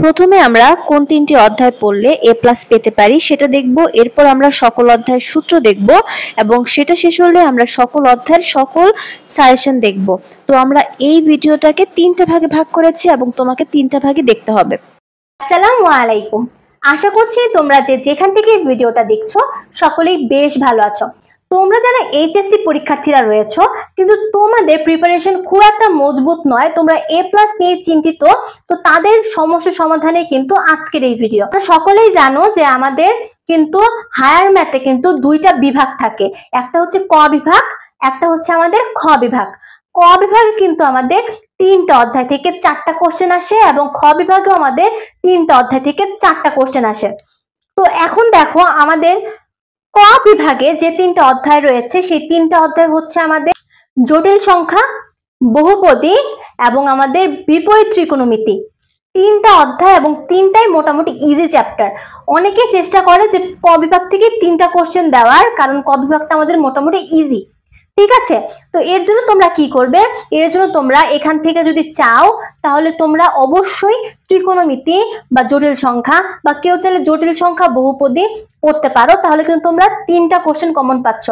প্রথমে আমরা কোন তিনটি অধ্যায় পড়লে এ প্লাস পেতে পারি সেটা দেখব। এরপর আমরা সকল অধ্যায়ের সূত্র দেখব এবং সেটা শেষ হলে আমরা সকল অধ্যায়ের সকল সাজেশন দেখব। তো আমরা এই ভিডিওটাকে তিনটা ভাগে ভাগ করেছি এবং তোমাকে তিনটা ভাগে দেখতে হবে। আসসালামু আলাইকুম, আশা করছি তোমরা যেখান থেকে ভিডিওটা দেখছো সকলেই বেশ ভালো আছো। তোমরা যারা এইচএসসি পরীক্ষার্থীরা রয়েছো কিন্তু তোমাদের প্রিপারেশন খুব একটা মজবুত নয়, তোমরা এ প্লাস নিয়ে চিন্তিত, তো তাদের সমস্যা সমাধানে কিন্তু আজকের এই ভিডিও। সকলেই জানো যে আমাদের কিন্তু হায়ার ম্যাথে কিন্তু দুইটা বিভাগ থাকে, একটা হচ্ছে ক বিভাগ, একটা হচ্ছে আমাদের খ বিভাগ। ক বিভাগে কিন্তু আমাদের তিনটা অধ্যায় থেকে চারটা কোশ্চেন আসে এবং খ বিভাগেও আমাদের তিনটা অধ্যায় থেকে চারটা কোশ্চেন আসে। তো এখন দেখো আমাদের ক বিভাগে যে তিনটা অধ্যায় রয়েছে সেই তিনটা অধ্যায় হচ্ছে আমাদের জটিল সংখ্যা, বহুপদী এবং আমাদের বিপরীত ত্রিকোণমিতি। তিনটা অধ্যায় এবং তিনটাই মোটামুটি ইজি চ্যাপ্টার। অনেকে চেষ্টা করে যে ক বিভাগ থেকে তিনটা কোশ্চেন দেওয়ার, কারণ ক বিভাগটা আমাদের মোটামুটি ইজি। ঠিক আছে, তো এর জন্য তোমরা কি করবে, এর জন্য তোমরা এখান থেকে যদি চাও তাহলে তোমরা অবশ্যই ত্রিকোণমিতি বা জটিল সংখ্যা বা কেউ চাইলে জটিল সংখ্যা বহুপদী পড়তে পারো, তাহলে কিন্তু তোমরা তিনটা কোশ্চেন কমন পাচ্ছ।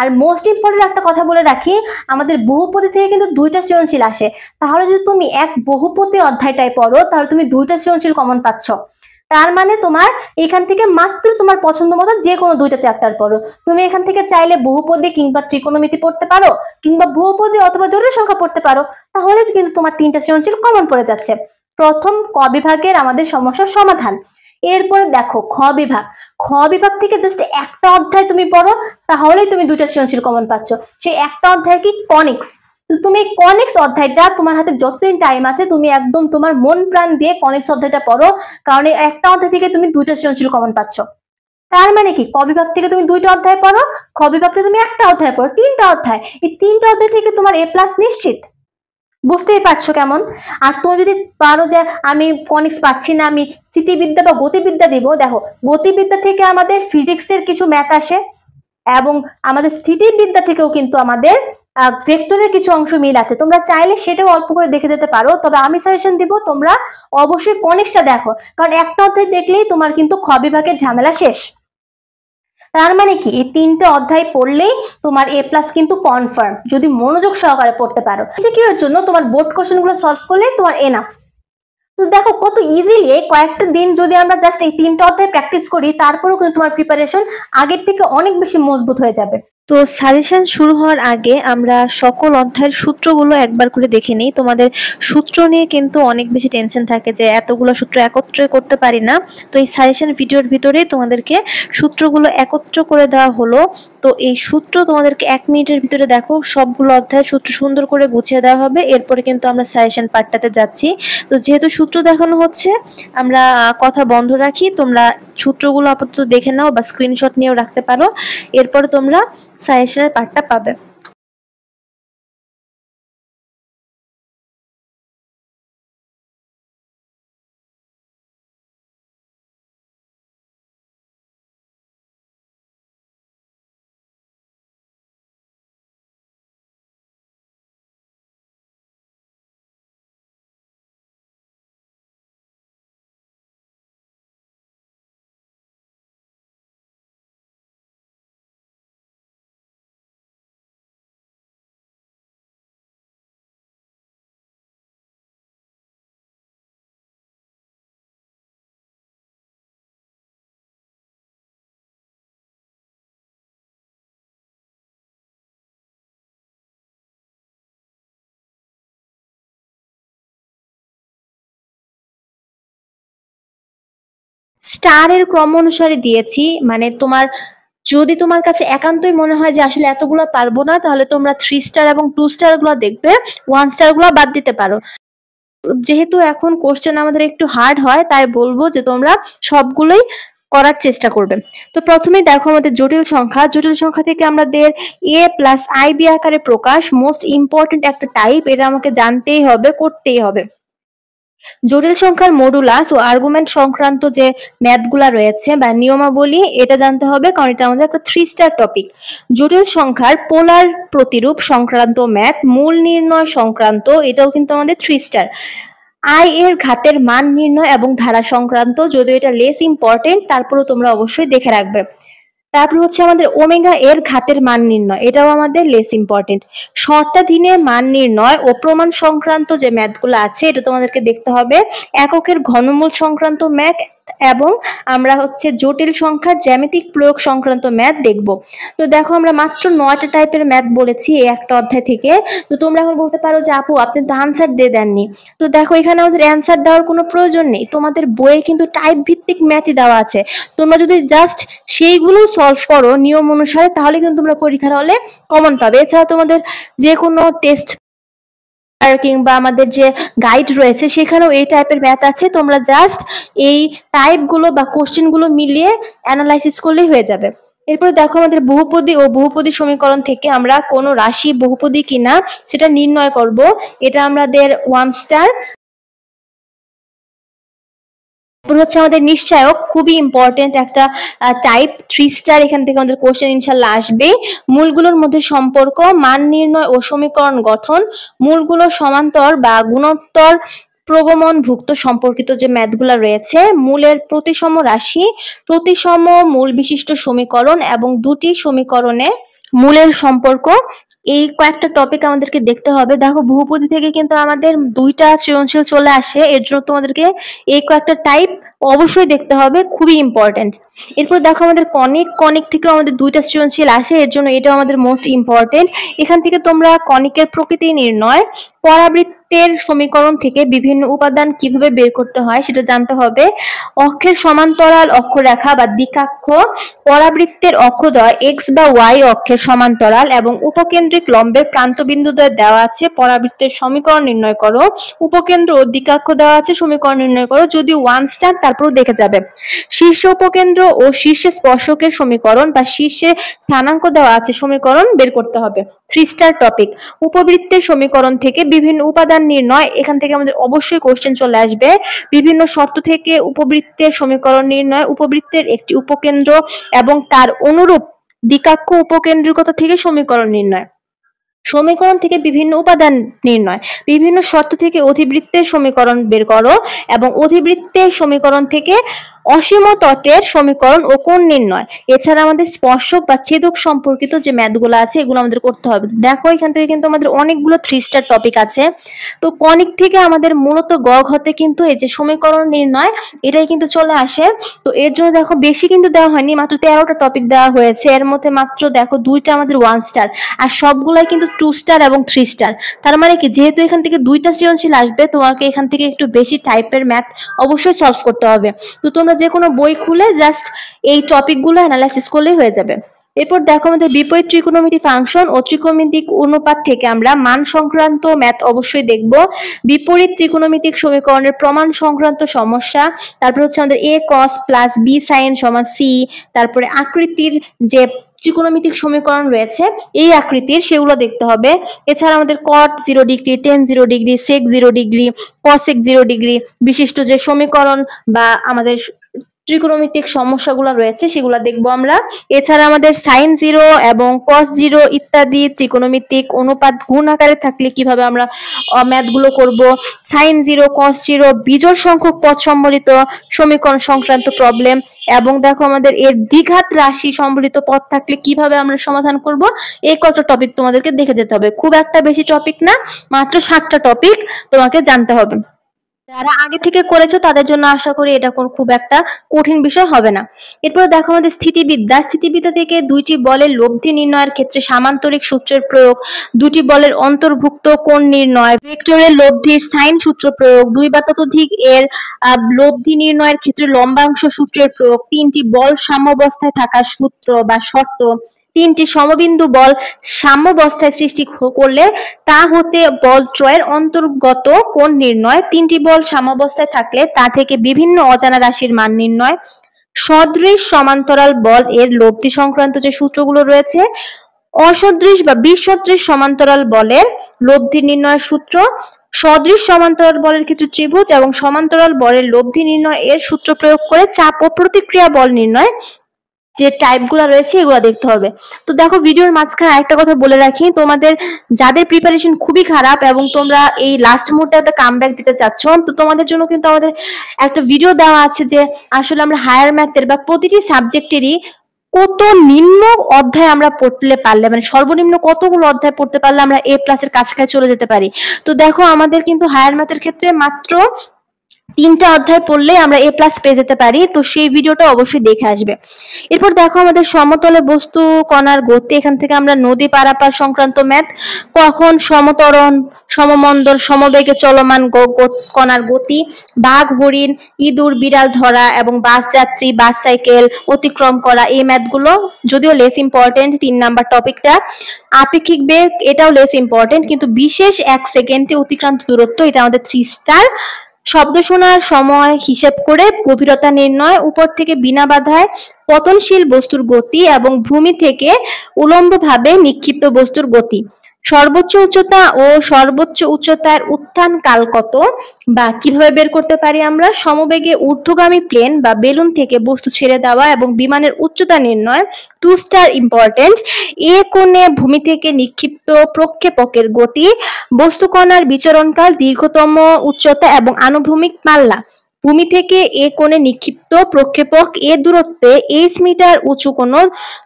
আর মোস্ট ইম্পর্টেন্ট একটা কথা বলে রাখি, আমাদের বহুপদী থেকে কিন্তু দুইটা সৃজনশীল আসে, তাহলে যদি তুমি এক বহুপদী অধ্যায়টাই পড়ো তাহলে তুমি দুইটা সৃজনশীল কমন পাচ্ছ। তার মানে তোমার এখান থেকে মাত্র তোমার পছন্দ মতো যে কোনো দুইটা চ্যাপ্টার পড়ো। তুমি এখান থেকে চাইলে বহুপদী কিংবা ত্রিকোণমিতি পড়তে পারো, কিংবা বহুপদী অথবা জটিল সংখ্যা পড়তে পারো, তাহলে কিন্তু তোমার তিনটা সৃজনশীল কমন পড়ে যাচ্ছে। প্রথম ক বিভাগের আমাদের সমস্যার সমাধান। এরপরে দেখো খ বিভাগ, খ বিভাগ থেকে জাস্ট একটা অধ্যায় তুমি পড়ো তাহলেই তুমি দুইটা সৃজনশীল কমন পাচ্ছ। সেই একটা অধ্যায় কি, কনিক্স। তুমি কনিক্স অধ্যায়টা তোমার হাতে যতদিন টাইম আছে তুমি একদম তোমার মন প্রাণ দিয়ে কনিক্স অধ্যায়টা পড়ো, কারণ এই একটা অধ্যায় থেকে তুমি দুইটা সৃজনশীল কমন পাচ্ছ। তার মানে কি, ক বিভাগ থেকে তুমি দুইটা অধ্যায় পড়ো, খ বিভাগ থেকে তুমি একটা অধ্যায় পড়ো, তিনটা অধ্যায়। এই তিনটা অধ্যায় থেকে তোমার এ প্লাস নিশ্চিত। বুঝতেই পারছো কেমন? আর তুমি যদি পারো যে আমি কনিক্স পাচ্ছি না, আমি স্থিতিবিদ্যা বা গতিবিদ্যা দিব, দেখো গতিবিদ্যা থেকে আমাদের ফিজিক্সের কিছু ম্যাথ আসে এবং আমাদের স্থিতিবিদ্যা থেকেও কিন্তু আমাদের ভেক্টরের কিছু অংশ মিল আছে। তোমরা চাইলে সেটাও অল্প করে দেখে যেতে পারো, তবে আমি সাজেশন দিব তোমরা অবশ্যই কনিক্সটা দেখো, কারণ একটা অধ্যায় দেখলেই তোমার কিন্তু খ বিভাগের ঝামেলা শেষ। তার মানে কি, এই তিনটে অধ্যায় পড়লেই তোমার এ প্লাস কিন্তু কনফার্ম, যদি মনোযোগ সহকারে পড়তে পারো। সিকিউর জন্য তোমার বোর্ড কোশ্চেন গুলো সলভ করলে তোমার এনাফ। তো দেখো কত ইজিলি কয়েকটা দিন যদি আমরা জাস্ট এই তিনটা অধ্যায় প্র্যাকটিস করি, তারপরেও কিন্তু তোমার প্রিপারেশন আগের থেকে অনেক বেশি মজবুত হয়ে যাবে। তো সাজেশন শুরু হওয়ার আগে আমরা সকল অধ্যায়ের সূত্রগুলো একবার করে দেখে নিই। তোমাদের সূত্র নিয়ে কিন্তু অনেক বেশি টেনশন থাকে যে এতগুলো সূত্র একত্রে করতে পারি না, তো এই সাজেশন ভিডিওর ভিতরে তোমাদেরকে সূত্রগুলো একত্র করে দেওয়া হলো। তো এই সূত্র তোমাদেরকে 1 মিনিটের ভিতরে দেখো সবগুলো অধ্যায়ের সূত্র সুন্দর করে গুছিয়ে দেওয়া হবে। এরপরে কিন্তু আমরা সাজেশন পার্টটাতে যাচ্ছি। তো যেহেতু সূত্র দেখানো হচ্ছে আমরা কথা বন্ধ রাখি, তোমরা সূত্রগুলো আপাতত দেখে নাও বা স্ক্রিনশট নিয়েও রাখতে পারো, এরপরে তোমরা সাজেশনের পার্টটা পাবে। স্টারের ক্রম অনুসারে দিয়েছি, মানে তোমার যদি তোমার কাছে একান্তই মনে হয় যে আসলে এতগুলো পারবো না, তাহলে তোমরা 3 স্টার এবং 2 স্টার গুলো দেখবে, 1 স্টার গুলো বাদ দিতে পারো। যেহেতু এখন কোশ্চেন আমাদের একটু হার্ড হয়, তাই বলবো যে তোমরা সবগুলোই করার চেষ্টা করবে। তো প্রথমেই দেখো আমাদের জটিল সংখ্যা। জটিল সংখ্যা থেকে আমাদের এ প্লাস আইবি আকারে প্রকাশ, মোস্ট ইম্পর্টেন্ট একটা টাইপ, এটা আমাকে জানতেই হবে, করতেই হবে। জটিল সংখ্যার মডুলাস ও আর্গুমেন্ট সংক্রান্ত যে ম্যাথগুলা রয়েছে বা নিয়মাবলী, এটা জানতে হবে, কারণ এটা আমাদের একটা 3 স্টার টপিক। জটিল সংখ্যার পোলার প্রতিরূপ সংক্রান্ত ম্যাথ, মূল নির্ণয় সংক্রান্ত, এটাও কিন্তু আমাদের 3 স্টার। আই এর ঘাতের মান নির্ণয় এবং ধারা সংক্রান্ত, যদিও এটা লেস ইম্পর্টেন্ট তারপরেও তোমরা অবশ্যই দেখে রাখবে। তারপর হচ্ছে আমাদের ওমেগা এর ঘাতের মান নির্ণয়, এটাও আমাদের লেস ইম্পর্টেন্ট। শর্তাধীনে মান নির্ণয় ও প্রমাণ সংক্রান্ত যে ম্যাথগুলো আছে এটা তোমাদেরকে দেখতে হবে। এককের ঘনমূল সংক্রান্ত ম্যাথ এবং আমরা হচ্ছে জটিল সংখ্যার জ্যামিতিক প্রয়োগ সংক্রান্ত ম্যাথ দেখব। তো দেখো আমরা মাত্র 9টা টাইপের ম্যাথ বলেছি এই একটা অধ্যায় থেকে। তো তোমরা এখন বলতে পারো যে আপু আপনি তো আনসার দিয়ে দেননি। তো দেখো এখানে আমাদের অ্যান্সার দেওয়ার কোনো প্রয়োজন নেই, তোমাদের বইয়ে কিন্তু টাইপ ভিত্তিক ম্যাথই দেওয়া আছে। তোমরা যদি জাস্ট সেইগুলো সলভ করো নিয়ম অনুসারে তাহলে কিন্তু তোমরা পরীক্ষার হলে কমন পাবে। এছাড়া তোমাদের যে কোনো টেস্ট কিংবা আমাদের যে গাইড রয়েছে সেখানেও এই টাইপের ম্যাথ আছে, তোমরা জাস্ট এই টাইপগুলো বা কোশ্চেনগুলো মিলিয়ে অ্যানালাইসিস করলেই হয়ে যাবে। এরপরে দেখো আমাদের বহুপদী ও বহুপদী সমীকরণ থেকে আমরা কোনো রাশি বহুপদী কিনা সেটা নির্ণয় করব। এটা আমাদের 1 স্টার। হচ্ছে আমাদের নিশ্চয়ক, খুবই ইম্পর্টেন্ট একটা টাইপ, 3 স্টার। এখান থেকে আমাদের কোশ্চেন ইনশাল্লাহ আসবে। মূলগুলোর মধ্যে সম্পর্ক, মান নির্ণয় ও সমীকরণ গঠন, মূলগুলো সমান্তর বা গুণোত্তর প্রগমনভুক্ত সম্পর্কিত যে ম্যাথগুলো রয়েছে, মূলের প্রতিসম রাশি, প্রতিসম মূল বিশিষ্ট সমীকরণ এবং দুটি সমীকরণে মূলের সম্পর্ক, এই কয়েকটা টপিক আমাদেরকে দেখতে হবে। দেখো বহুপদী থেকে কিন্তু আমাদের 2টা সৃজনশীল চলে আসে, এর জন্য তোমাদেরকে এই কয়েকটা টাইপ অবশ্যই দেখতে হবে, খুবই ইম্পর্টেন্ট। এরপর দেখো আমাদের কনিক থেকেও আমাদের 2টা সৃজনশীল আসে, এর জন্য এটাও আমাদের মোস্ট ইম্পর্টেন্ট। এখান থেকে তোমরা কনিকের প্রকৃতি নির্ণয়, পরাবৃত্তের সমীকরণ থেকে বিভিন্ন উপাদান কিভাবে বের করতে হয় সেটা জানতে হবে, অক্ষের সমান্তরাল অক্ষরেখা বা দিকাক্ষ, পরাবৃত্তের অক্ষদ্বয় এক্স বা ওয়াই অক্ষের সমান্তরাল এবং উপকেন্দ্রিক লম্বের প্রান্তবিন্দুদ্বয় দেওয়া আছে, পরাবৃত্তের সমীকরণ নির্ণয় করো, উপকেন্দ্র ও দিকাক্ষ দেওয়া আছে, সমীকরণ নির্ণয় করো। যদি 1 স্টার তারপরেও দেখে যাবে। শীর্ষ উপকেন্দ্র ও শীর্ষে স্পর্শকের সমীকরণ বা শীর্ষে স্থানাঙ্ক দেওয়া আছে, সমীকরণ বের করতে হবে। 3 স্টার টপিক। উপবৃত্তের সমীকরণ থেকে বিভিন্ন উপাদান নির্ণয়, এখান থেকে আমাদের অবশ্যই কোশ্চেন চলে আসবে। বিভিন্ন শর্ত থেকে উপবৃত্তের সমীকরণ নির্ণয়, উপবৃত্তের একটি উপকেন্দ্র এবং তার অনুরূপ দিকাক্ষ উপকেন্দ্রিকতা থেকে সমীকরণ নির্ণয়, সমীকরণ থেকে বিভিন্ন উপাদান নির্ণয়, বিভিন্ন শর্ত থেকে অধিবৃত্তের সমীকরণ বের করো এবং অধিবৃত্তের সমীকরণ থেকে অসীম তটের সমীকরণ ও কোণ নির্ণয়। এছাড়া আমাদের স্পর্শক বা ছেদক সম্পর্কিত যে ম্যাথগুলো আছে এগুলো আমাদের করতে হবে। দেখো এখান থেকে কিন্তু আমাদের অনেকগুলো 3 স্টার টপিক আছে। তো কনিক থেকে আমাদের মূলত গ ঘতে কিন্তু এই যে সমীকরণ নির্ণয় এটাই কিন্তু চলে আসে। তো এর জন্য দেখো বেশি কিন্তু দেওয়া হয়নি, মাত্র 13টা টপিক দেওয়া হয়েছে, এর মধ্যে মাত্র দেখো 2টা আমাদের 1 স্টার আর সবগুলাই কিন্তু 2 স্টার এবং 3 স্টার। তার মানে কি, যেহেতু এখান থেকে 2টা সৃজনশীল আসবে তোমাকে এখান থেকে একটু বেশি টাইপের ম্যাথ অবশ্যই সলভ করতে হবে। তো তোমরা যে কোনো বই খুলে জাস্ট এই টপিকগুলো অ্যানালাইসিস করলেই হয়ে যাবে। এরপর দেখো আমাদের বিপরীত ত্রিকোণমিতি ফাংশন ও ত্রিকোণমিতিক অনুপাত থেকে আমরা মান সংক্রান্ত ম্যাথ অবশ্যই দেখব। বিপরীত ত্রিকোণমিতিক সমীকরণের প্রমাণ সংক্রান্ত সমস্যা, তারপর হচ্ছে আমাদের a cos plus b sin সমান c, তারপরে আকৃতির যে ত্রিকোণমিতিক সমীকরণ রয়েছে এই আকৃতির সেগুলো দেখতে হবে। এছাড়া আমাদের cot 0 degree, tan 0 degree, sec 0 degree, cosec 0 degree বিশিষ্ট যে সমীকরণ বা আমাদের ত্রিকোণমিতিক সমস্যাগুলো রয়েছে সেগুলো দেখবো আমরা। এছাড়া আমাদের sin 0 এবং cos 0 ইত্যাদি ত্রিকোণমিতিক অনুপাত গুণ আকারে থাকলে কিভাবে আমরা ম্যাথগুলো করব, sin 0 cos 0 বিজোড় সংখ্যক পদ সম্বলিত সমীকরণ সংক্রান্ত প্রবলেম, এবং দেখো আমাদের এর দ্বিঘাত রাশি সম্বলিত পদ থাকলে কিভাবে আমরা সমাধান করব। এই কত টপিক তোমাদেরকে দেখে যেতে হবে, খুব একটা বেশি টপিক না, মাত্র 7টা টপিক তোমাকে জানতে হবে। যারা আগে থেকে করেছো তাদের জন্য আশা করি এটা খুব একটা কঠিন বিষয় হবে না। এরপরে দেখো আমাদের স্থিতিবিদ্যা থেকে 2টি বলের লব্ধি নির্ণয়ের ক্ষেত্রে সামান্তরিক সূত্রের প্রয়োগ, 2টি বলের অন্তর্ভুক্ত কোণ নির্ণয়, ভেক্টরের লব্ধির সাইন সূত্র প্রয়োগ, 2 বা ততোধিক এর লব্ধি নির্ণয়ের ক্ষেত্রে লম্বাংশ সূত্রের প্রয়োগ, 3টি বল সাম্যাবস্থায় থাকার সূত্র বা শর্ত, 3টি সমবিন্দু বল সাম্যাবস্থায় সৃষ্টি করলে তা হতে বল ত্রয়ের অন্তর্গত কোণ নির্ণয়, 3টি বল সাম্যাবস্থায় থাকলে তা থেকে বিভিন্ন অজানা রাশির মান নির্ণয়, সদৃশ সমান্তরাল বল এর লব্ধি সংক্রান্ত যে সূত্রগুলো রয়েছে, অসদৃশ বা বিসদৃশ সমান্তরাল বলের লব্ধি নির্ণয়ের সূত্র, সদৃশ সমান্তরাল বলের ক্ষেত্রে ত্রিভুজ এবং সমান্তরাল বলের লব্ধি নির্ণয় এর সূত্র প্রয়োগ করে চাপ ও প্রতিক্রিয়া বল নির্ণয়, যে টাইপগুলো রয়েছে এগুলো দেখতে হবে। তো দেখো ভিডিওর মাঝখানে আরেকটা কথা বলে রাখি, তোমাদের যাদের প্রিপারেশন খুবই খারাপ এবং তোমরা এই লাস্ট মুহূর্তে একটা কামব্যাক দিতে চাচ্ছ, তো তোমাদের জন্য কিন্তু আমাদের একটা ভিডিও দেওয়া আছে যে আসলে আমরা হায়ার ম্যাথের বা প্রতিটি সাবজেক্টেরই কত নিম্ন অধ্যায় আমরা পড়তে পারলে, মানে সর্বনিম্ন কতগুলো অধ্যায় পড়তে পারলে আমরা A+ এর কাছাকাছি চলে যেতে পারি। তো দেখো আমাদের কিন্তু হায়ার ম্যাথের ক্ষেত্রে মাত্র 3টা অধ্যায় পড়লে আমরা A+ পেয়ে যেতে পারি। তো সেই ভিডিওটা অবশ্যই দেখে আসবে। এরপর দেখো আমাদের সমতলে বস্তু কণার গতি, এখান থেকে আমরা নদী পারাপার সংক্রান্ত ম্যাথ, কখন সমতরণ, সমমণ্ডল, সমবেগে চলমান কণার গতি, বাঘ, হরিণ, ইঁদুর, বিড়াল ধরা এবং বাস যাত্রী, বাস সাইকেল অতিক্রম করা, এই ম্যাথগুলো যদিও লেস ইম্পর্টেন্ট। 3 নাম্বার টপিকটা আপেক্ষিক বেগ, এটাও লেস ইম্পর্টেন্ট, কিন্তু বিশেষ 1 সেকেন্ডে অতিক্রান্ত দূরত্ব, এটা আমাদের 3 স্টার। শব্দ শোনার সময় হিসেব করে গভীরতা নির্ণয়, উপর থেকে বিনা বাধায় পতনশীল বস্তুর গতি এবং ভূমি থেকে উল্লম্বভাবে নিক্ষিপ্ত বস্তুর গতি, সর্বোচ্চ উচ্চতা ও সর্বোচ্চ উচ্চতার উত্থান কাল কত, বা কিভাবে বের করতে পারি আমরা সমবেগে ঊর্ধ্বগামী প্লেন বা বেলুন থেকে বস্তু ছেড়ে দেওয়া এবং বিমানের উচ্চতা নির্ণয়, 2 স্টার ইম্পর্টেন্ট। এ কোণে ভূমি থেকে নিক্ষিপ্ত প্রক্ষেপকের গতি, বস্তু কণার বিচরণকাল, দীর্ঘতম উচ্চতা এবং আনুভূমিক পাল্লা, ভূমি থেকে এ কোণে নিক্ষিপ্ত প্রক্ষেপক এ দূরত্বে H মিটার উঁচু কোনো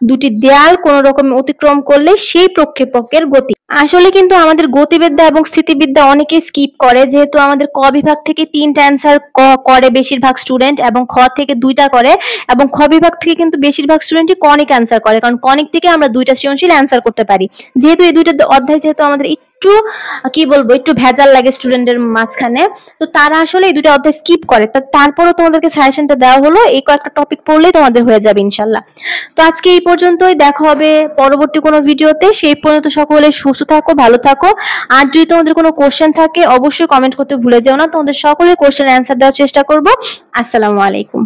দুটি দেয়াল কোন রকমে অতিক্রম করলে সেই প্রক্ষেপকের গতি। আসলে কিন্তু আমাদের গতিবিদ্যা এবং স্থিতিবিদ্যা অনেকেই স্কিপ করে, যেহেতু আমাদের ক বিভাগ থেকে 3টা অ্যান্সার করে বেশিরভাগ স্টুডেন্ট এবং খ থেকে 2টা করে, এবং খ বিভাগ থেকে কিন্তু বেশিরভাগ স্টুডেন্টই কনিক অ্যান্সার করে, কারণ কনিক থেকে আমরা 2টা সৃজনশীল অ্যান্সার করতে পারি। যেহেতু এই 2টা অধ্যায় যেহেতু আমাদের একটু কি বলবো একটু ভেজাল লাগে স্টুডেন্টের মাঝখানে, তো তারা আসলে এই 2টা অধ্যায় স্কিপ করে। তারপরও তোমাদেরকে সাজেশনটা দেওয়া হলো, এই কয়েকটা টপিক পড়লেই তোমাদের হয়ে যাবে ইনশাল্লাহ। তো আজকে এই পর্যন্তই, দেখা হবে পরবর্তী কোনো ভিডিওতে। সেই পর্যন্ত সকলে সুস্থ থাকো, ভালো থাকো। আর যদি তোমাদের কোনো কোশ্চেন থাকে অবশ্যই কমেন্ট করতে ভুলে যেও না, তোমাদের সকলের কোশ্চেনের অ্যান্সার দেওয়ার চেষ্টা করব। আসসালামু আলাইকুম।